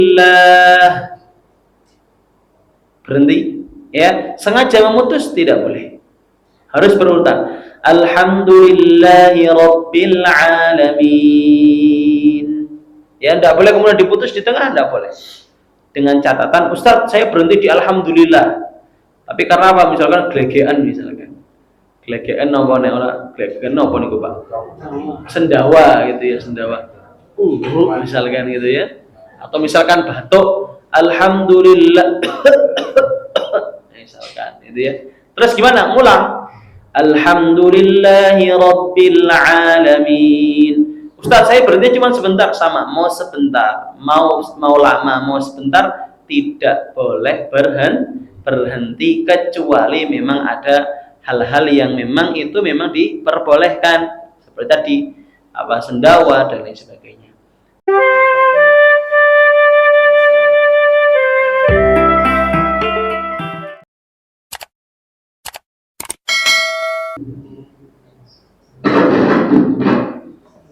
Alhamdulillah, berhenti. Ya, sengaja memutus tidak boleh. Harus berurutan. Alhamdulillahi Rabbil Alamin. Ya, tidak boleh kemudian diputus di tengah, tidak boleh. Dengan catatan, Ustaz, saya berhenti di Alhamdulillah. Tapi karena apa? Misalkan gelegean misalkan. Gelegean apa nek ora? Gelegean apa niku, Pak? Sendawa gitu ya, sendawa. Misalkan gitu ya. Atau misalkan batuk, Alhamdulillah. Misalkan gitu ya. Terus gimana? Ngulang. Alhamdulillahi Rabbil Alamin. Ustaz, saya berhenti cuma sebentar. Sama, mau sebentar, mau lama, mau sebentar, tidak boleh berhenti kecuali memang ada hal-hal yang memang itu memang diperbolehkan, seperti tadi apa sendawa dan lain sebagainya.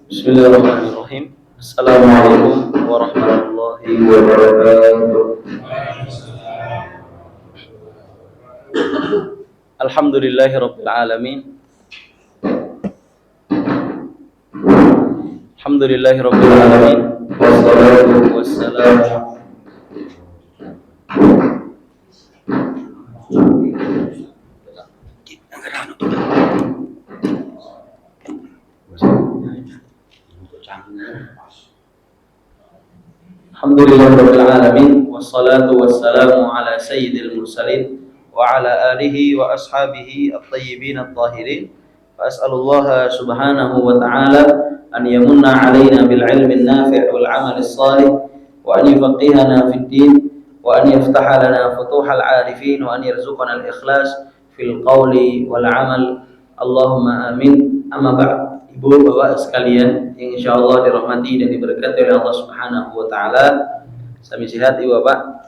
Bismillahirrahmanirrahim. Assalamualaikum warahmatullahi wabarakatuh. Alhamdulillahirabbil alamin. Alhamdulillahirabbil alamin. Wassalatu wassalamu Alhamdulillahirabbil alamin wassalatu wassalamu ala sayyidil mursalin wa ala alihi wa ashabihi at-tayyibin at-tahirin. Fa as'alullaha subhanahu wa ta'ala an yamunna 'alaina bil 'ilmi an-nafi' wal 'amali as-salih wa an yufaqihana fid din wa an yaftaha lana futuhal 'arifin wa an yarzuqana al-ikhlas fil qawli wal 'amal. Allahumma amin. Amma ba'd. Ibu bapak sekalian yang insyaallah dirahmati dan diberkati oleh Allah Subhanahu wa taala. Sami sehat ibu bapak?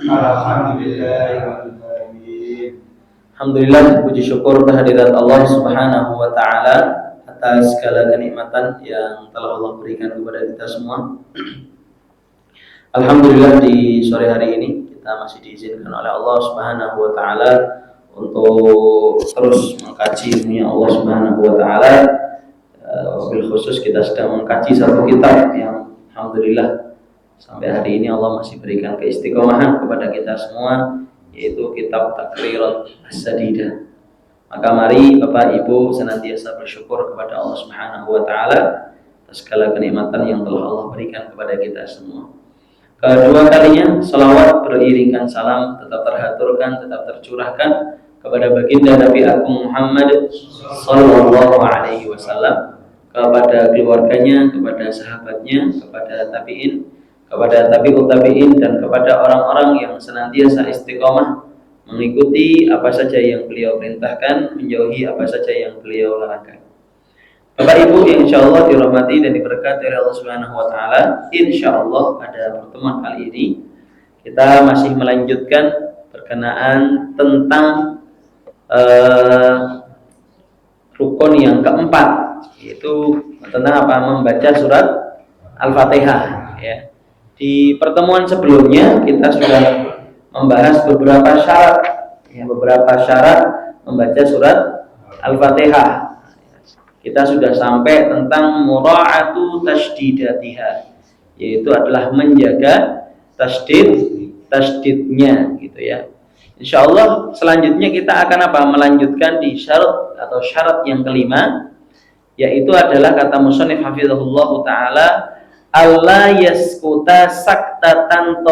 Alhamdulillah, puji syukur kehadirat Allah Subhanahu wa taala atas segala kenikmatan yang telah Allah berikan kepada kita semua. Alhamdulillah, di sore hari ini kita masih diizinkan oleh Allah Subhanahu wa taala untuk terus mengkaji ilmu Allah Subhanahu wa taala. Wabil khusus kita sedang mengkaji satu kitab yang alhamdulillah sampai hari ini Allah masih berikan keistiqomahan kepada kita semua, yaitu kitab Taqrirat As-Sadidah. Maka mari Bapak Ibu senantiasa bersyukur kepada Allah Subhanahu wa taala atas segala kenikmatan yang telah Allah berikan kepada kita semua. Kedua kalinya salawat beriringan salam tetap terhaturkan, tetap tercurahkan kepada baginda Nabi Agung Muhammad sallallahu alaihi wasallam, kepada keluarganya, kepada sahabatnya, kepada tabi'in, kepada tabi'ut tabi'in, dan kepada orang-orang yang senantiasa istiqomah mengikuti apa saja yang beliau perintahkan, menjauhi apa saja yang beliau larangkan. Bapak Ibu yang insyaallah dirahmati dan diberkati oleh Allah Subhanahu wa taala, insyaallah pada pertemuan kali ini kita masih melanjutkan berkenaan tentang rukun yang keempat, yaitu tentang apa? Membaca surat Al-Fatihah. Ya. Di pertemuan sebelumnya kita sudah membahas beberapa syarat, ya, beberapa syarat membaca surat Al-Fatihah. Kita sudah sampai tentang mura'atu tasdidatiha, yaitu adalah menjaga tasdidnya, gitu ya. Insyaallah selanjutnya kita akan apa? Melanjutkan di syarat atau syarat yang kelima, yaitu adalah kata musannif hafizahullah taala, alla yaskuta saktatan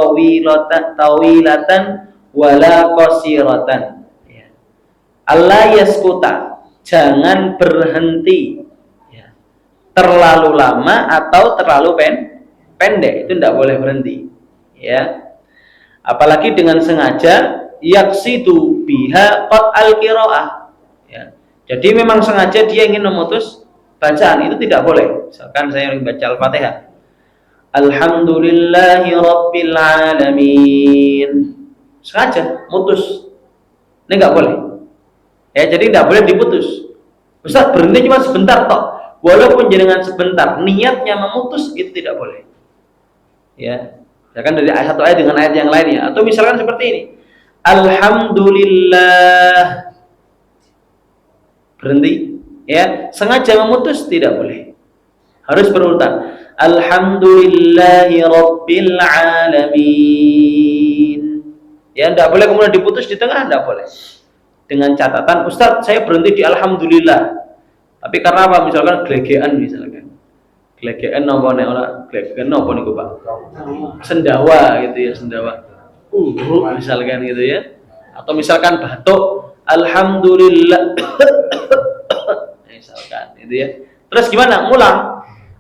tawilatan wala qasiratan. Ya. Alla yaskuta, jangan berhenti, ya, terlalu lama atau terlalu pendek, itu tidak boleh berhenti, ya. Apalagi dengan sengaja, yaksidu biha qat al-qiraah, ya. Jadi memang sengaja dia ingin memutus bacaan, itu tidak boleh. Misalkan saya ingin baca Al-Fatihah, Alhamdulillahi Rabbil Alamin, sengaja mutus, ini nggak boleh, ya. Jadi nggak boleh diputus. Ustaz, berhenti cuma sebentar toh, walaupun jangan sebentar, niatnya memutus itu tidak boleh, ya. Misalkan dari satu ayat dengan ayat yang lainnya, atau misalkan seperti ini. Alhamdulillah. Berhenti, ya. Sengaja memutus tidak boleh. Harus berurutan. Alhamdulillahi rabbil alamin. Ya, tidak boleh kemudian diputus di tengah, tidak boleh. Dengan catatan, Ustaz, saya berhenti di alhamdulillah. Tapi karena apa? Misalkan gelegean misalkan. Gelegean apa nek ora? Gelegean apa niku, Pak? Sendawa gitu ya, sendawa. Misalkan gitu ya. Atau misalkan batuk, alhamdulillah. Misalkan gitu ya. Terus gimana? Ngulang.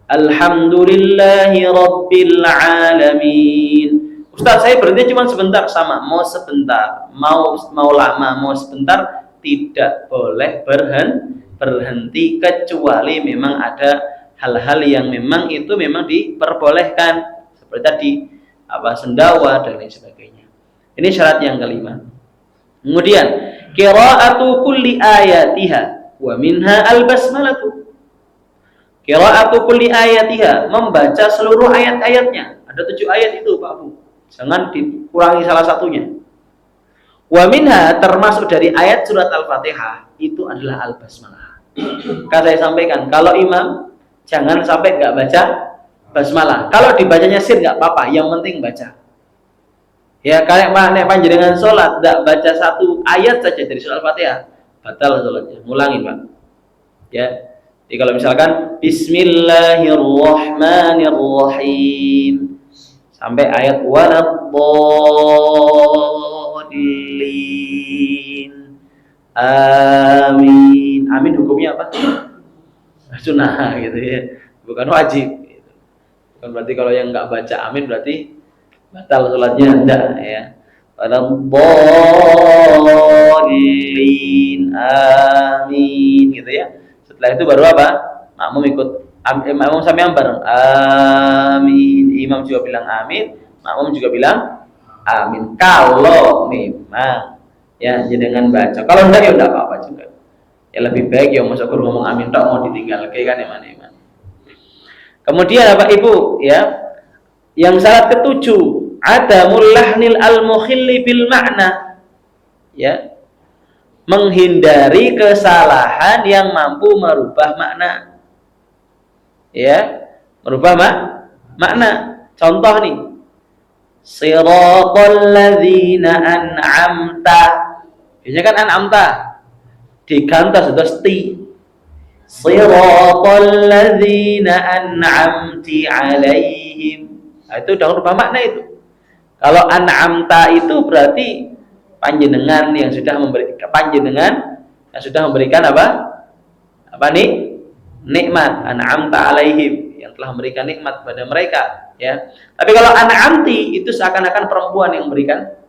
Alhamdulillahi rabbil alamin. Ustaz, saya berhenti cuma sebentar. Sama, mau sebentar, mau lama, mau sebentar, tidak boleh berhenti kecuali memang ada hal-hal yang memang itu memang diperbolehkan, seperti tadi apa, sendawa dan lain sebagainya. Ini syarat yang kelima. Kemudian qira'atu kulli ayatiha wa minha al-basmalatu. Qira'atu kulli ayatiha, membaca seluruh ayat-ayatnya. Ada 7 ayat itu, Pak Bu. Jangan dikurangi salah satunya. Wa minha, termasuk dari ayat surat Al-Fatihah itu adalah al-basmalah. Kan saya sampaikan, kalau imam jangan sampai nggak baca basmalah. Kalau dibacanya sir nggak apa-apa, yang penting baca. Ya, kayak nek panjenengan sholat nggak baca satu ayat saja dari surat Al-Fatihah, batal sholatnya. Ngulangin, Pak. Ya. Jadi kalau misalkan Bismillahirrahmanirrahim sampai ayat waladdallin. Amin. Amin hukumnya apa? Sunnah gitu ya, bukan wajib gitu. Bukan berarti kalau yang nggak baca amin berarti batal sholatnya, enggak ya. Waladdallin, amin gitu ya. Setelah itu baru apa? Makmum ikut, makmum sampai bareng amin, imam juga bilang amin, makmum juga bilang amin. Kalau memang ya dengan baca, kalau enggak ya enggak apa-apa juga. Ya lebih baik ya masa guru ngomong amin tak mau ditinggal kayak kan iman. Kemudian apa Ibu ya? Yang syarat ketujuh, adamul lahnil al-mukhilli bil makna. Ya. Menghindari kesalahan yang mampu merubah makna. Ya, merubah makna. Contoh nih. Siratal ladzina an'amta. Biasanya kan an'amta digantos terus ti. Siratal ladzina an'amti alaihim. Nah, itu udah merubah makna itu. Kalau an'amta itu berarti panjenengan yang sudah memberikan apa? Apa nih? Nikmat. An'amta alaihim, yang telah memberikan nikmat pada mereka, ya. Tapi kalau an'amti itu seakan-akan perempuan yang memberikan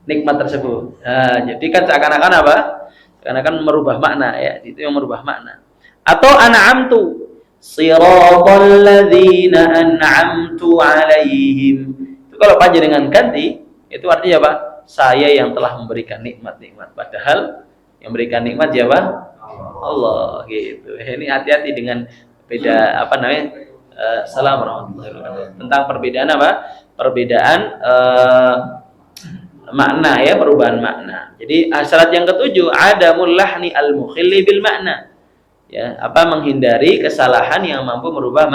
nikmat tersebut. Nah, jadi kan seakan-akan apa? Seakan-akan merubah makna, ya. Itu yang merubah makna. Atau an'amtu, siratal ladzina an'amtu alaihim. Itu kalau panjenengan ganti, itu artinya apa? Saya yang telah memberikan nikmat-nikmat. Padahal yang memberikan nikmat siapa? Allah gitu. Ini hati-hati dengan beda apa namanya? Assalamualaikum warahmatullahi wabarakatuh. Tentang perbedaan apa? Perbedaan makna, ya, perubahan makna. Jadi syarat yang ketujuh, adamul lahni al-mukhilli bil makna. Ya, apa? Menghindari kesalahan yang mampu merubah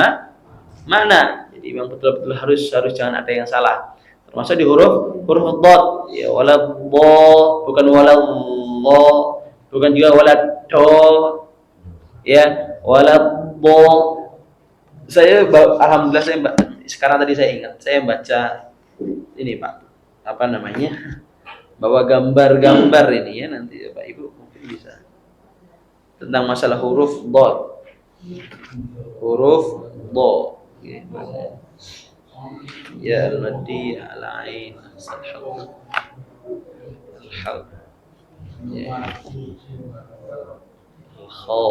makna. Jadi memang betul-betul harus jangan ada yang salah. Termasuk di huruf dhad, ya, walad bukan walad, bukan juga walad do, ya, walad bo. Saya alhamdulillah sekarang tadi saya ingat, saya baca ini Pak, apa namanya, bawa gambar-gambar ini ya, nanti Bapak Ibu mungkin bisa tentang masalah huruf dhad, huruf do, ya al-maddi al-ain al-haq ya al-kha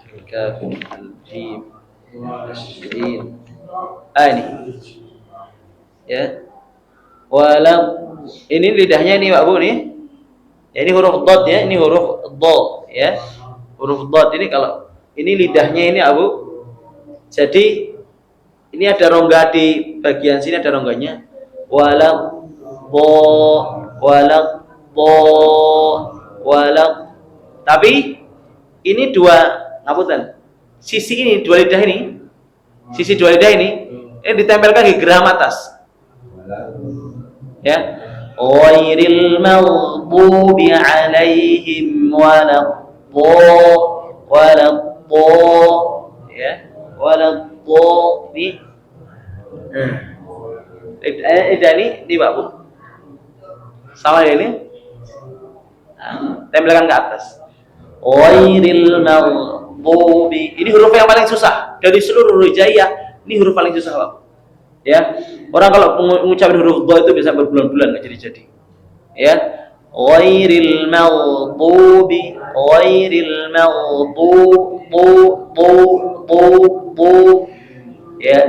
al-kaf al-jim al-shin ini ya, walam, ini lidahnya ini Pak Bu nih ya, ini huruf dhad ya, ini huruf dha ya, huruf dhad ini kalau ini lidahnya ini Abu. Jadi Ini ada rongga di bagian sini, ada rongganya. Walak walak. Tapi ini dua, ngapunten. Sisi ini dua lidah ini, ditempelkan di geram atas. Ya. Ghairil maghdubi 'alaihim ya. Ini Pak Bu. Sama ini. Tempelkan ke atas. Ghairil maghdubi. Ini huruf yang paling susah dari seluruh huruf hijaiyah. Ini huruf paling susah, Pak. Ya. Orang kalau mengucapkan huruf dha itu bisa berbulan-bulan enggak jadi-jadi. Ya. Ghairil maghdubi ya.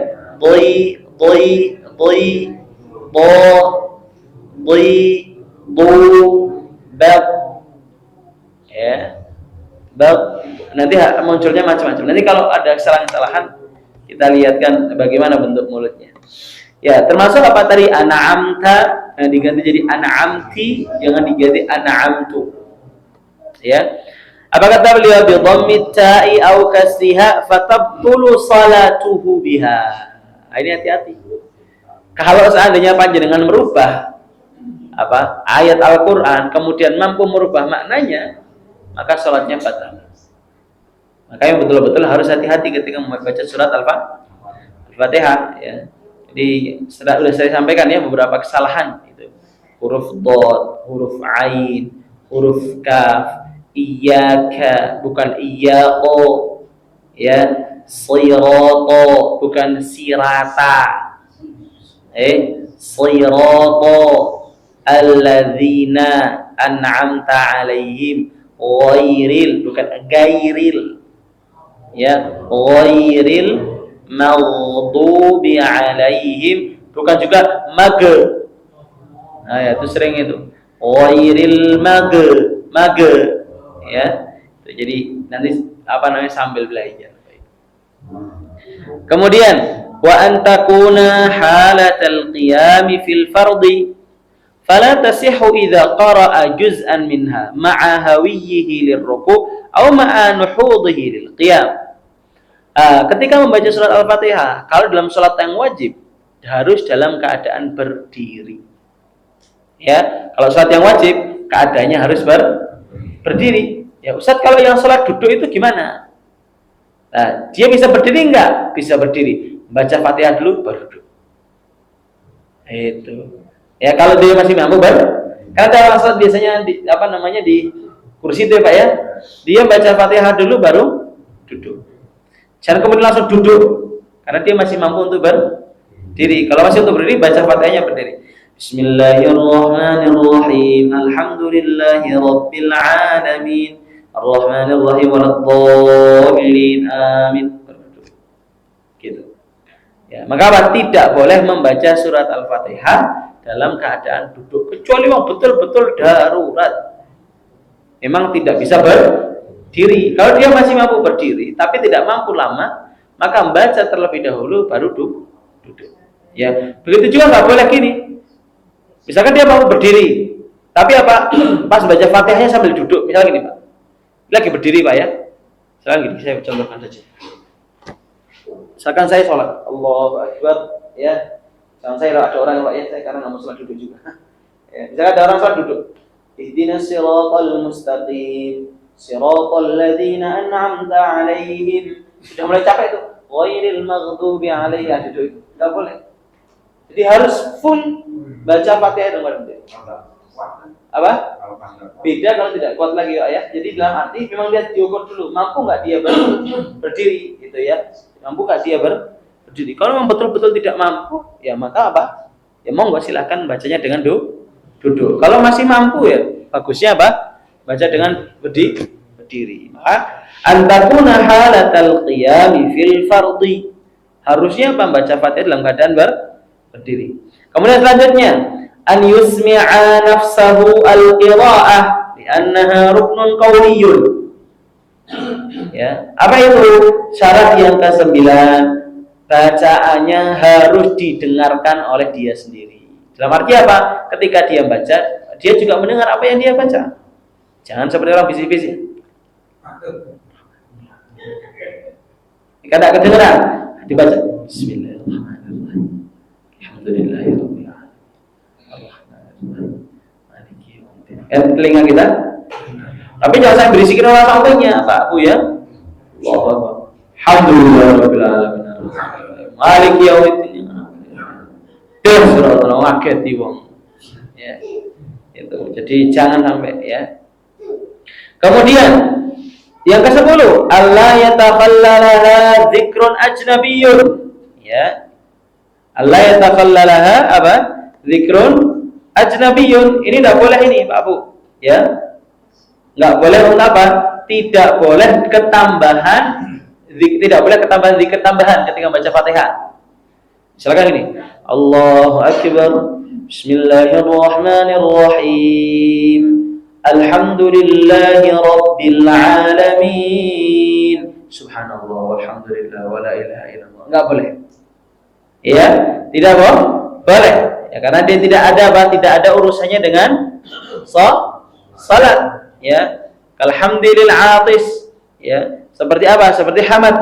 Ya. Nanti munculnya macam-macam. Nanti kalau ada kesalahan-kesalahan kita lihatkan bagaimana bentuk mulutnya. Ya, termasuk apa tadi an'amta, diganti jadi an'amti, jangan diganti an'amtu. Ya. Apa kata beliau bi dhammit ta'i au kasriha fatabtulu salatuhu biha. Ini hati-hati. Kalau seandainya panjenengan merubah ayat Al-Qur'an kemudian mampu merubah maknanya, maka salatnya batal. Makanya betul-betul harus hati-hati ketika membaca surat Al-Fatihah ya. Jadi sudah saya sampaikan ya beberapa kesalahan itu. Huruf dad, huruf ain, huruf kaf, iyyaka bukan iyyaqo ya, sirata bukan sirata. Sirata alladzina an'amta 'alaihim ghairil bukan gairil. Ya, ghairil maghdubi 'alaihim bukan juga nah ya itu sering itu ghairil ya. Jadi nanti sambil belajar. Kemudian wa antakuna halatal qiyam fil fardhi fala tasihhu idza qara'a juz'an minha ma'a hawiyyihi lirruku' aw ma'a nuhudhihi lil qiyam. Ketika membaca surat Al-Fatihah, kalau dalam sholat yang wajib harus dalam keadaan berdiri. Ya, kalau sholat yang wajib keadaannya harus berdiri. Ya, Ustaz, kalau yang sholat duduk itu gimana? Nah, dia bisa berdiri enggak? Bisa berdiri. Baca Fatihah dulu baru duduk. Itu. Ya, kalau dia masih mampu karena orang sholat biasanya di kursi itu ya Pak ya. Dia baca Fatihah dulu baru duduk. Jangan kemudian langsung duduk karena dia masih mampu untuk berdiri. Kalau masih untuk berdiri, baca Fatihahnya berdiri. Bismillahirrahmanirrahim. Alhamdulillahi rabbil alamin. Arrahmanirrahim waladdallin. Amin. Gitu. Ya, maka tidak boleh membaca surat Al-Fatihah dalam keadaan duduk kecuali yang betul-betul darurat. Memang tidak bisa berdiri. Kalau dia masih mampu berdiri tapi tidak mampu lama, maka membaca terlebih dahulu baru duduk. Ya, begitu juga nggak boleh gini. Misalkan dia mampu berdiri, tapi pas baca Fatihahnya sambil duduk. Misalnya gini Pak, lagi berdiri Pak ya. Misalkan gini, saya contohkan saja. Misalkan saya sholat, Allahu Akbar, ya. Misalkan saya ada orang Pak ya, saya karena nggak mau sholat duduk juga. Ya, misalkan ada orang sholat duduk. Ihdinas siratal mustaqim. Siratal ladzina an'amta 'alaihim. Sudah mulai capek itu. Ghairil maghdubi 'alaihim. Itu enggak boleh. Jadi harus full baca Fatihah dengan benar. Apa? Beda kalau tidak kuat lagi ya. Jadi dalam arti memang dia diukur dulu, mampu enggak dia berdiri gitu ya. Mampu enggak dia berdiri. Kalau memang betul-betul tidak mampu, ya maka apa? Ya monggo silakan bacanya dengan duduk. Kalau masih mampu ya bagusnya apa? Baca dengan berdiri. Maka antakuna halatal qiyam fil fardhi. Harusnya membaca Fatihah dalam keadaan berdiri. Kemudian selanjutnya an yusmi'a nafsahu al-qira'ah li'annaha ruknun qawliyyun. Ya, apa itu? Syarat yang ke-9 bacaannya harus didengarkan oleh dia sendiri. Dalam arti apa? Ketika dia baca, dia juga mendengar apa yang dia baca. Jangan seperti orang bisik-bisik. Tidak kedengeran, dibaca Bismillahirrahmanirrahim. Alhamdulillahirabbil alamin. Maliki yaumiddin. Telinga kita. Tapi jangan sampai berisikin orang sampingnya, Pak Bu ya. Allahu Akbar. Alhamdulillahirabbil alamin. Maliki yaumiddin. Terus orang waket wong. Ya. Itu. Jadi jangan sampai ya. Kemudian yang ke-10, Allah yatakhallalaha dzikrun ajnabiyyun. Ya. Allah yatakhallalaha apa? Dzikrun ajnabiyyun. Ini enggak boleh ini, Pak Bu. Ya. Enggak boleh untuk apa? Tidak boleh ketambahan tidak boleh zikir tambahan ketika baca Fatihah. Misalkan ini, Allahu Akbar. Bismillahirrahmanirrahim. Alhamdulillahi Rabbil Alamin. Subhanallah walhamdulillah wa la ilaha illallah. Enggak boleh. Ya, tidak boleh. Ya, karena dia tidak ada tidak ada urusannya dengan salat. Ya, alhamdulillah atis. Ya, seperti apa? Seperti hamad.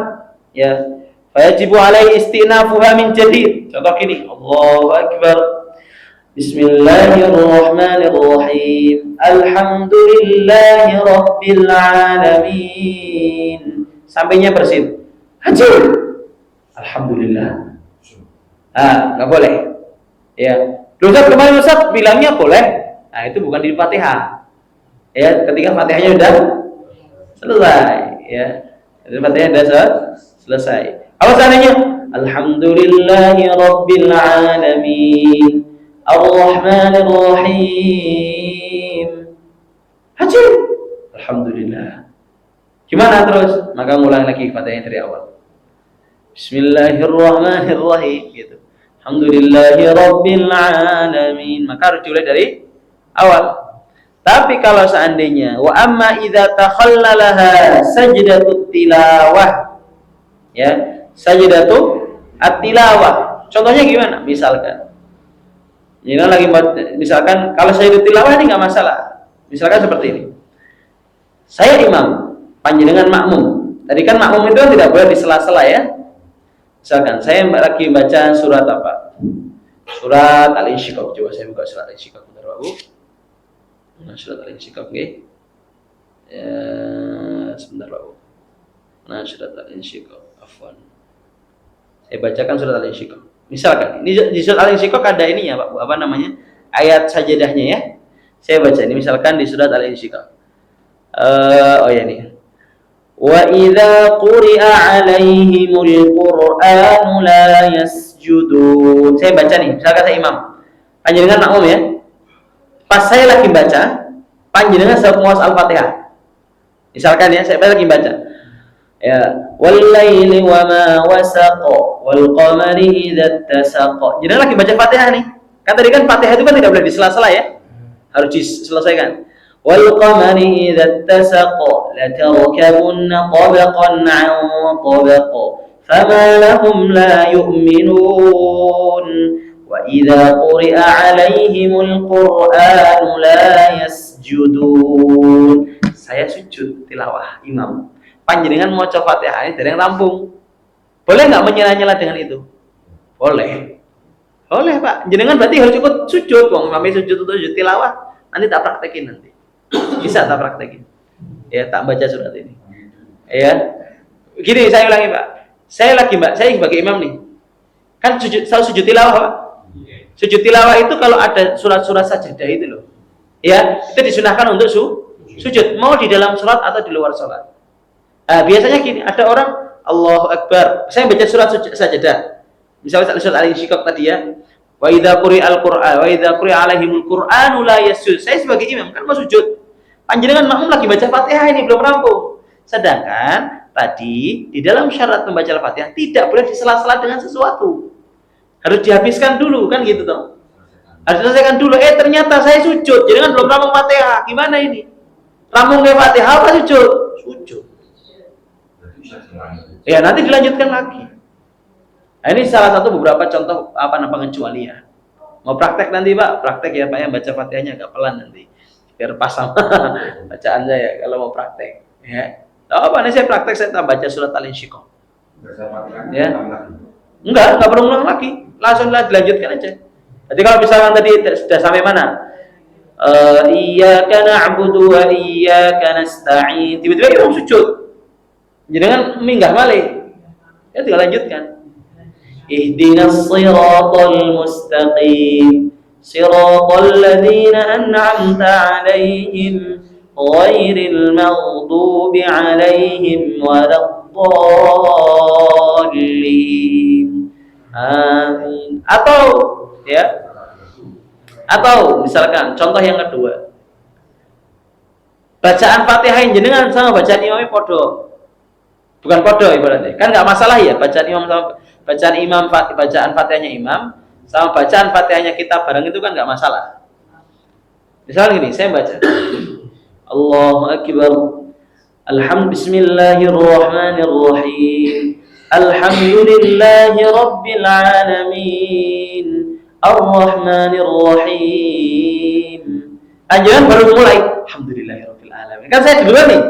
Ya, fayajibu alaihi istinafuha min jadid. Contoh gini, Allahu Akbar. Bismillahirrahmanirrahim. Alhamdulillahi Rabbil Alamin. Sampainya bersih. Hancur. Alhamdulillah. Nggak boleh. Ya. Dosa kemarin Ustaz bilangnya boleh. Nah, itu bukan di Fatihah. Ya, ketika Fatihahnya sudah selesai. Ya. Jadi Fatihahnya sudah selesai. Apa seandainya? Alhamdulillahi Rabbil Alamin. Ar-Rahmanir-Rahim. Hancur. Alhamdulillah. Gimana terus? Maka ngulang lagi Fatihah dari awal. Bismillahirrahmanirrahim gitu. Alhamdulillahi Rabbil Alamin. Maka harus dimulai dari awal. Tapi kalau seandainya wa amma idza takhallalaha sajdatut tilawah. Ya, sajdatut at-tilawah. Contohnya gimana? Misalkan kalau saya tilawah ini nggak masalah. Misalkan seperti ini. Saya imam, panjenengan makmum. Tadi kan makmum itu tidak boleh di sela-sela ya. Misalkan saya lagi baca surat apa? Surat Al-Insyiqaq. Coba saya buka surat Al-Insyiqaq bentar, Pak Bu. Nah, surat Al-Insyiqaq nggih. Ya, sebentar, Pak Bu. Nah, surat Al-Insyiqaq. Afwan. Saya bacakan surat Al-Insyiqaq. Misalkan, ini di surat Al-Insyiqaq ada ini ya, Pak Bu, apa namanya? Ayat sajadahnya ya. Saya baca ini misalkan di surat Al-Insyiqaq. Oh ya nih. Wa idza quri'a 'alaihimul Qur'anu la yasjudun. Saya baca nih, misalkan saya imam. Panjenengan makmum ya. Pas saya lagi baca, panjenengan sedang menguas Al-Fatihah. Misalkan ya, saya lagi baca. Ya, wal laili wa ma wasaqa wal qamari idza tasaqa. Jadi lagi baca Fatihah nih. Kan tadi kan Fatihah itu kan tidak boleh disela-sela ya. Harus diselesaikan. Wal qamari idza tasaqa la tarkabunna tabaqan 'an tabaq. Fama lahum la yu'minun. Wa idza quri'a 'alaihimul Qur'anu la yasjudun. Saya sujud tilawah imam. Panjenengan mau coba Fatihah ini dari yang rampung. Boleh nggak menyela-nyela dengan itu? Boleh. Boleh, Pak. Jenengan berarti harus ikut sujud. Wong mami sujud tilawah. Nanti tak praktekin nanti. Bisa tak praktekin. Ya, tak baca surat ini. Ya. Gini saya ulangi, Pak. Saya sebagai imam nih. Kan sujud tilawah, Pak. Sujud tilawah itu kalau ada surat-surat sajadah itu loh. Ya, itu disunahkan untuk sujud. Mau di dalam sholat atau di luar sholat. Biasanya gini, ada orang Allahu Akbar. Saya baca surat sajadah. Misalnya surat Al-Insyiqaq tadi ya. Wa idza quri'al Qur'an wa idza quri'a 'alaihimul Qur'anu la yasjud. Saya sebagai imam kan mau sujud. Panjenengan makmum lagi baca Fatihah ini belum rampung. Sedangkan tadi di dalam syarat membaca Al-Fatihah tidak boleh disela-sela dengan sesuatu. Harus dihabiskan dulu kan gitu toh. Harus diselesaikan dulu. Ternyata saya sujud. Jenengan belum rampung Fatihah. Gimana ini? Rampung Fatihah apa sujud? Sujud. Ya nanti dilanjutkan lagi. Nah, ini salah satu beberapa contoh pengecualian. Mau praktek nanti Pak, praktek ya Pak, yang baca Fatihahnya agak pelan nanti, biar pas sama bacaan saya kalau mau praktek. Ya, apa nih saya praktek saya tak baca surat Al-Insyiqaq. Ya, enggak perlu ulang lagi, langsung dilanjutkan aja. Jadi kalau misalkan tadi sudah sampai mana? Iyyaka na'budu wa iyyaka nasta'in. Tiba-tiba imam sujud. Jangan minggah balik. Ya tinggal lanjutkan. Ihdinas siratal mustaqim. Siratal ladzina an'amta 'alaihim ghairil maghdubi 'alaihim waladdallin. Amin. Atau misalkan contoh yang kedua, bacaan Fatihah jenengan sama bacaan imamnya podo, bukan podo ibaratnya, kan nggak masalah ya bacaan imam sama bacaan Fatihahnya imam sama bacaan Fatihahnya kita bareng itu kan nggak masalah. Misalnya gini, saya baca Allahu Akbar, Bismillahirrahmanirrahim, Alhamdulillahi Rabbil Alamin, Ar-Rahmanir-Rahim. Jangan baru mulai Alhamdulillahirabbil alamin. Kan saya duluan nih.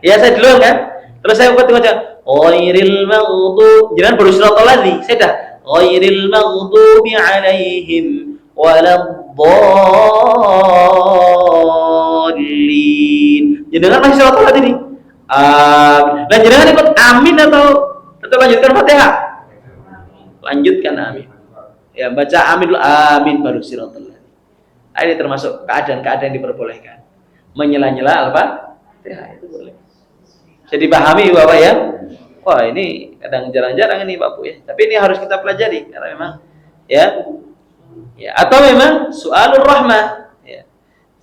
Ya saya duluan kan. Terus saya baca ghairil maghdub. Jangan baru siratal ladzi. Saya dah ghairil maghdubi alaihim waladdallin. Jangan masih siratal ladzi nih. Dan jangan ikut amin atau tetap lanjutkan Fatihah. Lanjutkan amin. Ya baca amin dulu, amin baru siratal ladzina. Ini termasuk keadaan-keadaan yang diperbolehkan. Menyela-nyela apa? Ya, itu boleh. Bisa dipahami Bapak ya? Wah, ini kadang jarang-jarang ini Bapak ya. Tapi ini harus kita pelajari karena memang ya. Ya, atau memang soalur rahmah. Ya.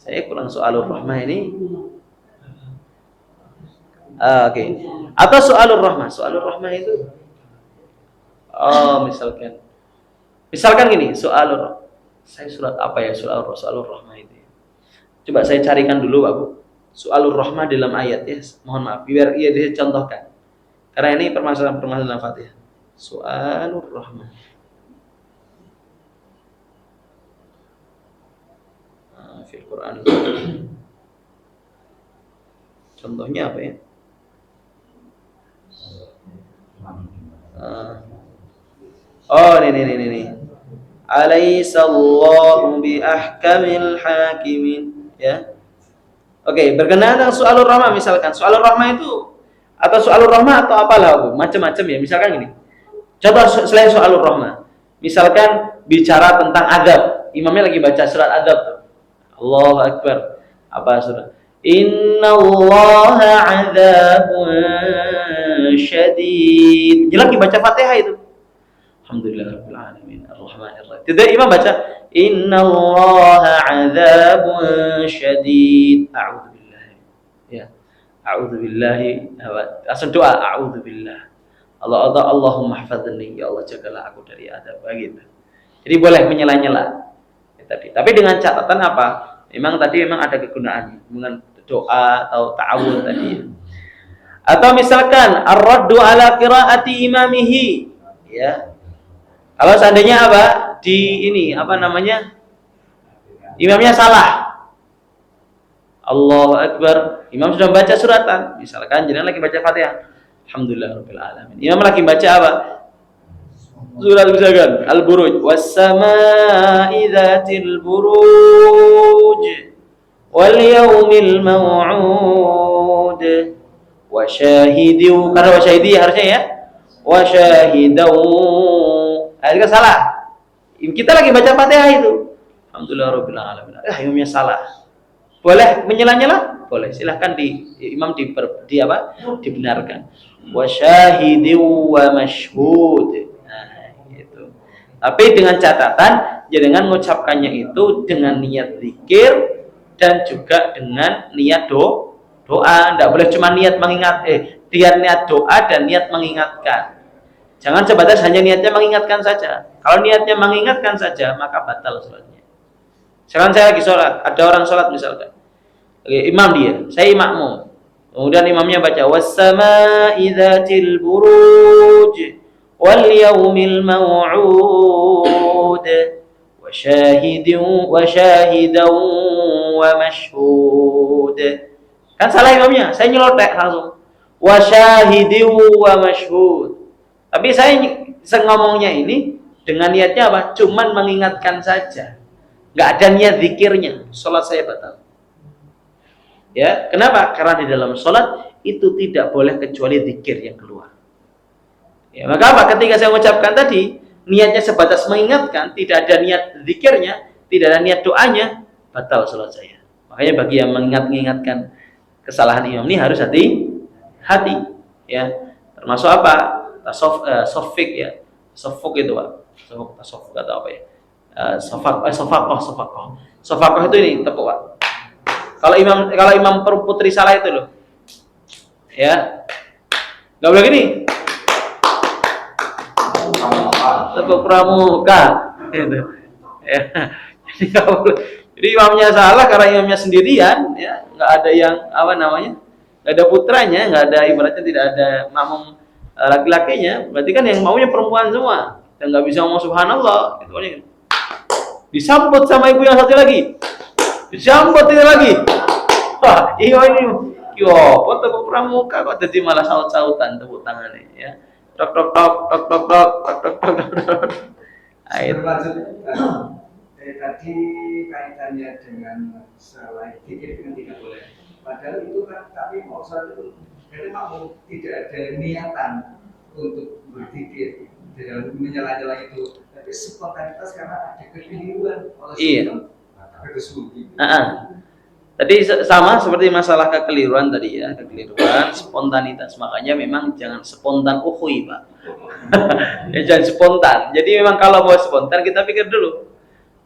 Saya kurang soalur rahmah ini. Oke. Atau soalur rahmah. Soalur rahmah itu misalkan gini, saya surat apa ya soalur rahmah itu. Coba saya carikan dulu Pak Bu. Soalur rahmah dalam ayat ya. Mohon maaf, biar ia dicontohkan. Karena ini permasalahan Fatihah. Soalur rahmah. Fil Quran. Contohnya apa ya? Ini. Alaihissallahu bi ahkamil hakimin, ya. Oke, berkenaan dengan soalur rahmah misalkan. Soalur rahmah itu atau soalur rahmah atau apalah Bu, macam-macam ya. Misalkan gini. Contoh selain soalur rahmah. Misalkan bicara tentang adab. Imamnya lagi baca surat adab tuh. Allahu Akbar. Apa surat? Innallaha 'adzabun syadid. Dia lagi baca Fatihah itu. Alhamdulillahirabbil alamin arrahmanirrahim. Tidak imam baca innallaha 'adzabun syadid. A'udzubillah. Ya. A'udzubillahi. Langsung doa a'udzubillah. Allahumma hafadzni, ya Allah jagalah aku dari adab begitu. Jadi boleh menyela-nyela. Tadi. Tapi dengan catatan apa? Memang ada kegunaan dengan doa atau ta'awud tadi. Atau misalkan ar-raddu ala qiraati imamihi. Ya. Kalau seandainya imamnya salah. Allahu Akbar. Imam sudah baca suratan. Misalkan jenengan lagi baca Fatihah. Alhamdulillahirabbil alamin. Imam lagi baca apa? Surat misalkan Al-Buruj. Was-samaa'i dzatil buruj wal yaumil maw'ud wa syahidin. Karena wa syahidi harusnya ya. Wa syahidau. Itu salah. Kita lagi baca Fatihah itu. Alhamdulillahirabbil alamin. Imamnya salah. Boleh menyela-nyela? Boleh. Silahkan imam dibenarkan. Wa syahidin wa mashhud. Nah, gitu. Tapi dengan catatan jangan mengucapkannya itu dengan niat zikir dan juga dengan niat doa. Enggak boleh cuma niat niat doa dan niat mengingatkan. Jangan sebatas hanya niatnya mengingatkan saja. Kalau niatnya mengingatkan saja, maka batal sholatnya. Sekarang saya lagi sholat, ada orang sholat misalkan. Imam dia, saya makmum. Kemudian imamnya baca was-samaa'i dzatil buruj wal yaumil maw'ud wa syahidin wa mashhud. Kan salah imamnya, saya nyelotek langsung. Wa syahidin wa mashhud. Tapi saya ngomongnya ini dengan niatnya apa? Cuman mengingatkan saja. Nggak ada niat zikirnya. Salat saya batal. Ya, kenapa? Karena di dalam salat itu tidak boleh kecuali zikir yang keluar. Ya, maka apa? Ketika saya mengucapkan tadi, niatnya sebatas mengingatkan, tidak ada niat zikirnya, tidak ada niat doanya, batal salat saya. Makanya bagi yang mengingatkan kesalahan imam ini harus hati-hati. Ya, termasuk apa? Sofik ya, sofuk itu Pak, sofuk atau apa ya? Sofakoh itu ini tepuk Pak. Kalau imam putri salah itu loh, ya, nggak boleh gini. Tepuk pramuka, gitu. Ya. Jadi nggak boleh. Jadi imamnya salah karena imamnya sendirian, ya, nggak ada yang apa namanya, nggak ada putranya, nggak ada, ibaratnya tidak ada makmum laki-lakinya, berarti kan yang maunya perempuan semua dan nggak bisa ngomong subhanallah, gitu aja. Disambut sama ibu yang satu lagi, disambut itu lagi. Wah, ini kok tepuk pramuka kok jadi malah saut-sautan tepuk tangannya, ya. Tok tok tok tok tok tok tok tok tok tok. Ayo. Tadi kaitannya dengan salah zikir dengan tidak boleh. Padahal itu kan kami mau saat itu memang tidak ada niatan untuk berzikir di dalam menyela-nyela itu, tapi spontanitas karena ada kekeliruan oleh Tadi sama seperti masalah kekeliruan tadi ya, kekeliruan, spontanitas. Makanya memang jangan spontan ukhui Pak. Ya, jangan spontan. Jadi memang kalau mau spontan kita pikir dulu.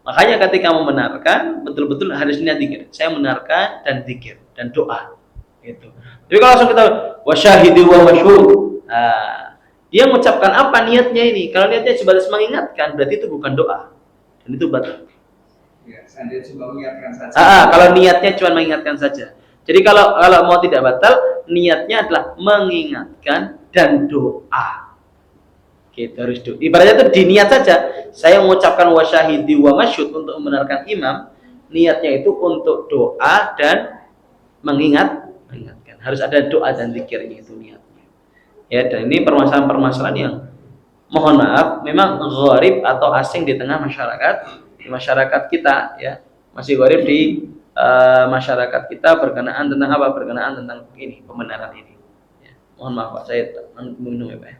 Makanya ketika membenarkan betul-betul harus niat zikir. Saya membenarkan dan zikir dan doa. Gitu. Jadi kalau langsung kita wasyahidi wa masyhud. Nah, dia mengucapkan apa niatnya ini? Kalau niatnya sebatas mengingatkan, berarti itu bukan doa. Dan itu batal. Ya, saya cuma mengingatkan saja. Kalau niatnya cuma mengingatkan saja. Jadi kalau mau tidak batal, niatnya adalah mengingatkan dan doa. Gitu, harus doa. Ibaratnya itu diniat saja. Saya mengucapkan wasyahidi wa masyhud untuk membenarkan imam, niatnya itu untuk doa dan mengingatkan. Harus ada doa dan zikirnya, itu niatnya. Ya, dan ini permasalahan-permasalahan yang mohon maaf memang gharib atau asing di tengah masyarakat kita, ya. Masih gharib di masyarakat kita berkenaan tentang apa? Berkenaan tentang ini, pembenaran ini. Ya. Mohon maaf Pak, saya minum ya Pak. Ya.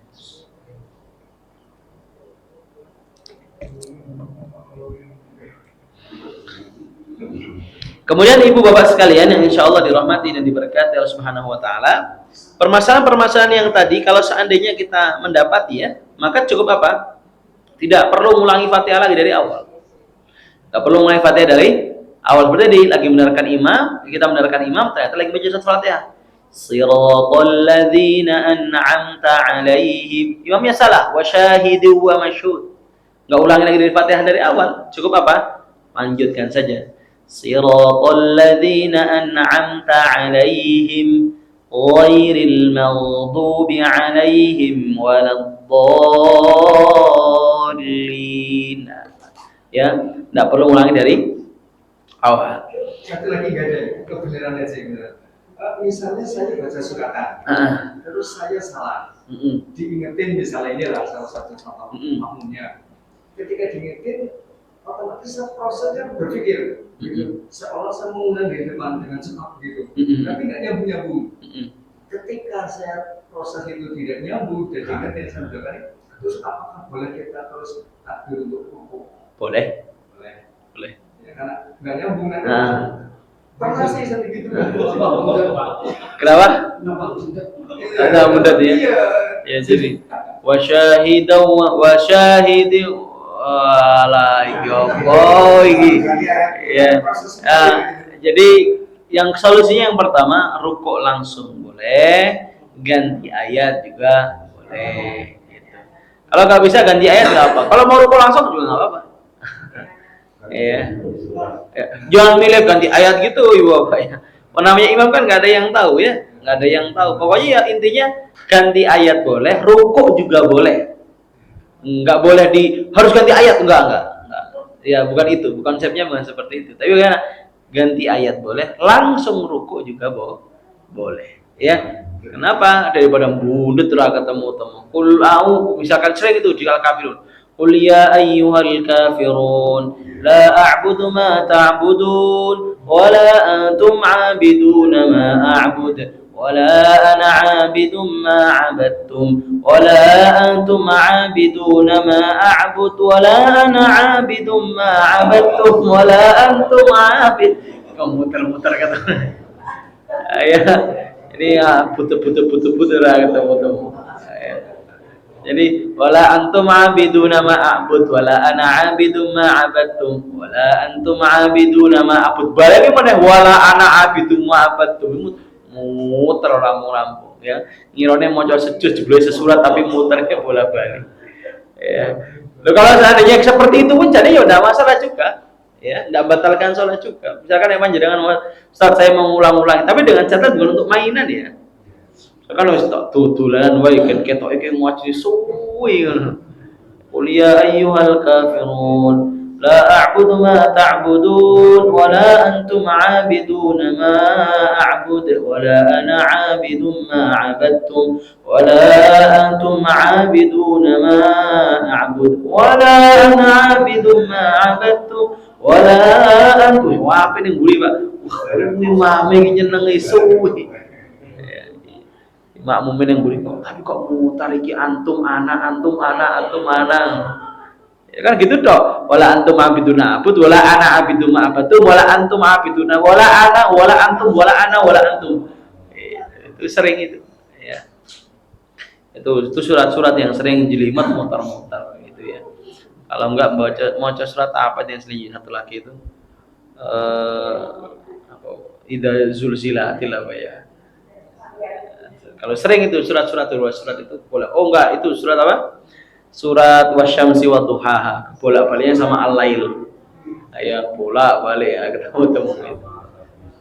Kemudian ibu bapak sekalian yang insya Allah dirahmati dan diberkati Allah Subhanahu Wa Taala, permasalahan-permasalahan yang tadi kalau seandainya kita mendapati ya, maka cukup apa? Tidak perlu mengulangi Fatihah lagi dari awal. Tidak perlu mengulangi Fatihah dari awal. Berarti lagi mendengarkan imam, kita mendengarkan imam, ternyata lagi baca surat Fatihah. Siratal ladzina an'amta 'alaihim. Imamnya salah, wa syahidi wa masyhud. Enggak ulangi lagi dari Fatihah dari awal. Cukup apa? Lanjutkan saja. Siratal ladzina an'amta 'alaihim ghairil maghdubi 'alaihim waladdallin. Ya, enggak perlu ulangi dari awal. Satu lagi enggak ada kebenaran aja benar. Misalnya saya baca suratan, terus saya salah, diingetin misalnya ini adalah salah satu contoh makmumnya. Ketika diingetin, otomatis prosesnya berpikir, gitu. Seolah saya mengulang di depan dengan cepat gitu, tapi nggak nyambung. Ketika saya proses itu tidak nyambung, dan diingetin saya udah kali, terus apakah boleh kita terus takbir untuk rukuk? Boleh. Ya, karena nggak nyambung nanti. Pernah sih sampai gitu. Kenapa? Ada mudah ya. Ya jadi wasyahidi ala iki. Ya. Jadi yang solusinya yang pertama rukuk langsung boleh, ganti ayat juga boleh. Gitu. Kalau nggak bisa ganti ayat nggak apa. Kalau mau rukuk langsung juga nggak apa-apa. Ya. Jangan milih ganti ayat gitu ibu bapak ya. Namanya imam kan nggak ada yang tahu ya, nggak ada yang tahu. Pokoknya ya intinya ganti ayat boleh, rukuk juga boleh. Nggak boleh harus ganti ayat, enggak. Ya bukan itu, konsepnya bukan seperti itu. Tapi kan ganti ayat boleh, langsung ruku juga boleh. Ya, kenapa? Daripada bundut lah ketemu. Qul misalkan sering itu di Al-Kafirun. Qul ya ayyuhal kafirun la a'budu ma ta'budun wa la antum 'abiduna ma a'bud. ولا أنا عابد ما عبدتم ولا أنتم عابدون ما أعبد ولا أنا عابد ما عبدتم ولا أنتم عابد. Kau muter-muter kata. Ya, ini ya butuh lah ketemu. Jadi wala antum abiduna ma a'bud wala ana abidum ma abattum wala antum abiduna ma a'bud. Balik mana wala ana abidum ma abattum. Muter rampung ya. Ngirone maca sejus jebule sesurat tapi muternya bola-balik. Ya. Loh, kalau seandainya seperti itu pun jadi ya enggak masalah juga. Ya, enggak batalkan sholat juga. Misalkan emang jangan Ustaz saya mau ngulang-ulang, tapi dengan catatan bukan untuk mainan ya. Kan wis tok tutulan wae ketok iki ngoci suwi ngono. Qul ya ayyuhal kafirun la a'budu ma ta'budun wa la antum 'abiduna ma a'bud wa la ana 'abidun ma 'abadtum wa la antum 'abiduna ma a'bud wa la ana 'abidun ma 'abadtum wa la antum wa apa ning guri Pak. Wah, mame iki nyenengi suwi. Makmumin yang buri tapi kok mutar iki antum ana. Ya kan gitu toh. Wala antum abiduna abud wala ana abidu ma abadu wala antum abiduna wala ana wala antum wala ana wala antum. Itu sering itu ya. Itu surat-surat yang sering jelimet muter-muter gitu ya. Kalau enggak mau surat apa yang sering satu lagi itu apa idza zulzilatil apa ya. Kalau sering itu surat itu boleh. Oh enggak, itu surat apa? Surat wasyamsi wa duhaha. Bolak-baliknya sama al-lail. Ya bolak-balik ya ketemu itu.